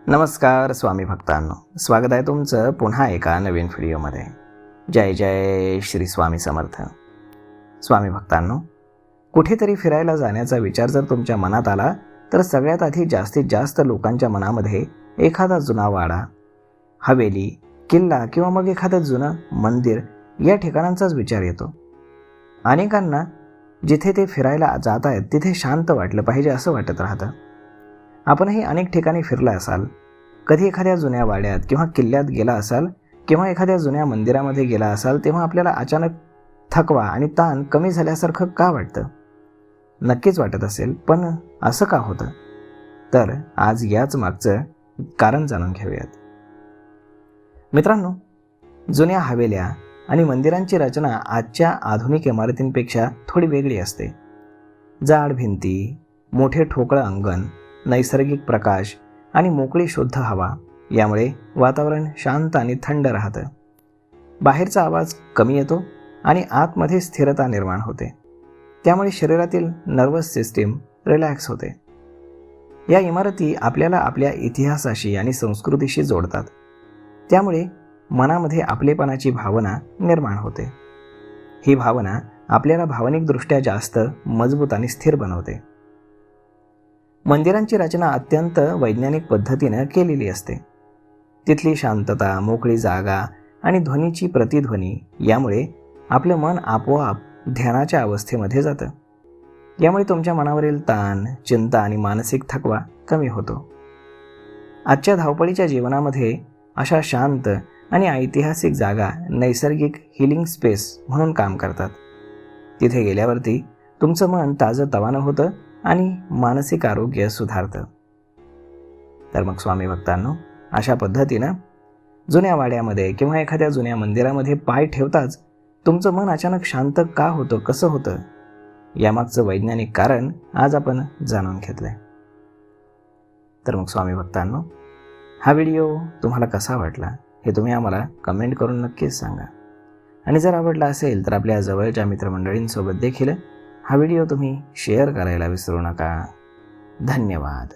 नमस्कार स्वामी भक्तांनो, स्वागत आहे तुमचं पुन्हा एका नवीन व्हिडिओमध्ये. जय जय श्री स्वामी समर्थ. स्वामी भक्तांनो, कुठेतरी फिरायला जाण्याचा विचार जर तुमच्या मनात आला तर सगळ्यात आधी जास्तीत जास्त लोकांच्या मनामध्ये एखादा जुना वाडा, हवेली, किल्ला किंवा मग एखादं जुनं मंदिर या ठिकाणांचाच विचार येतो. अनेकांना जिथे ते फिरायला जात आहेत तिथे शांत वाटलं पाहिजे असं वाटत राहतं. आपणही अनेक ठिकाणी फिरला असाल, कधी एखाद्या जुन्या वाड्यात किंवा किल्ल्यात गेला असाल किंवा एखाद्या जुन्या मंदिरामध्ये गेला असाल, तेव्हा आपल्याला अचानक थकवा आणि ताण कमी झाल्यासारखं का वाटतं? नक्कीच वाटत असेल, पण असं का होतं? तर आज याच मागचं कारण जाणून घेऊयात. मित्रांनो, जुन्या हवेल्या आणि मंदिरांची रचना आजच्या आधुनिक इमारतींपेक्षा थोडी वेगळी असते. जाड भिंती, मोठे ठोकळं अंगण, नैसर्गिक प्रकाश आणि मोकळी शुद्ध हवा यामुळे वातावरण शांत आणि थंड राहतं. बाहेरचा आवाज कमी येतो आणि आतमध्ये स्थिरता निर्माण होते. त्यामुळे शरीरातील नर्वस सिस्टीम रिलॅक्स होते. या इमारती आपल्याला आपल्या इतिहासाशी आणि संस्कृतीशी जोडतात. त्यामुळे मनामध्ये आपलेपणाची भावना निर्माण होते. ही भावना आपल्याला भावनिकदृष्ट्या जास्त मजबूत आणि स्थिर बनवते. मंदिरांची रचना अत्यंत वैज्ञानिक पद्धतीनं केलेली असते. तिथली शांतता, मोकळी जागा आणि ध्वनीची प्रतिध्वनी यामुळे आपलं मन आपोआप ध्यानाच्या अवस्थेमध्ये जातं. यामुळे तुमच्या मनावरील ताण, चिंता आणि मानसिक थकवा कमी होतो. आजच्या धावपळीच्या जीवनामध्ये अशा शांत आणि ऐतिहासिक जागा नैसर्गिक हिलिंग स्पेस म्हणून काम करतात. तिथे गेल्यावरती तुमचं मन ताजंतवानं होतं आणि मानसिक आरोग्य सुधारतं. तर मग स्वामी भक्तांनो, अशा पद्धतीनं जुन्या वाड्यामध्ये किंवा एखाद्या जुन्या मंदिरामध्ये पाय ठेवताच तुमचं मन अचानक शांत का होतं, कसं होतं, यामागचं वैज्ञानिक कारण आज आपण जाणून घेतलंय. तर मग स्वामी भक्तांनो, हा व्हिडिओ तुम्हाला कसा वाटला हे तुम्ही आम्हाला कमेंट करून नक्कीच सांगा. आणि जर आवडला असेल तर आपल्या जवळच्या मित्रमंडळींसोबत देखील हा व्हिडिओ तुम्ही शेअर करायला विसरू नका. धन्यवाद.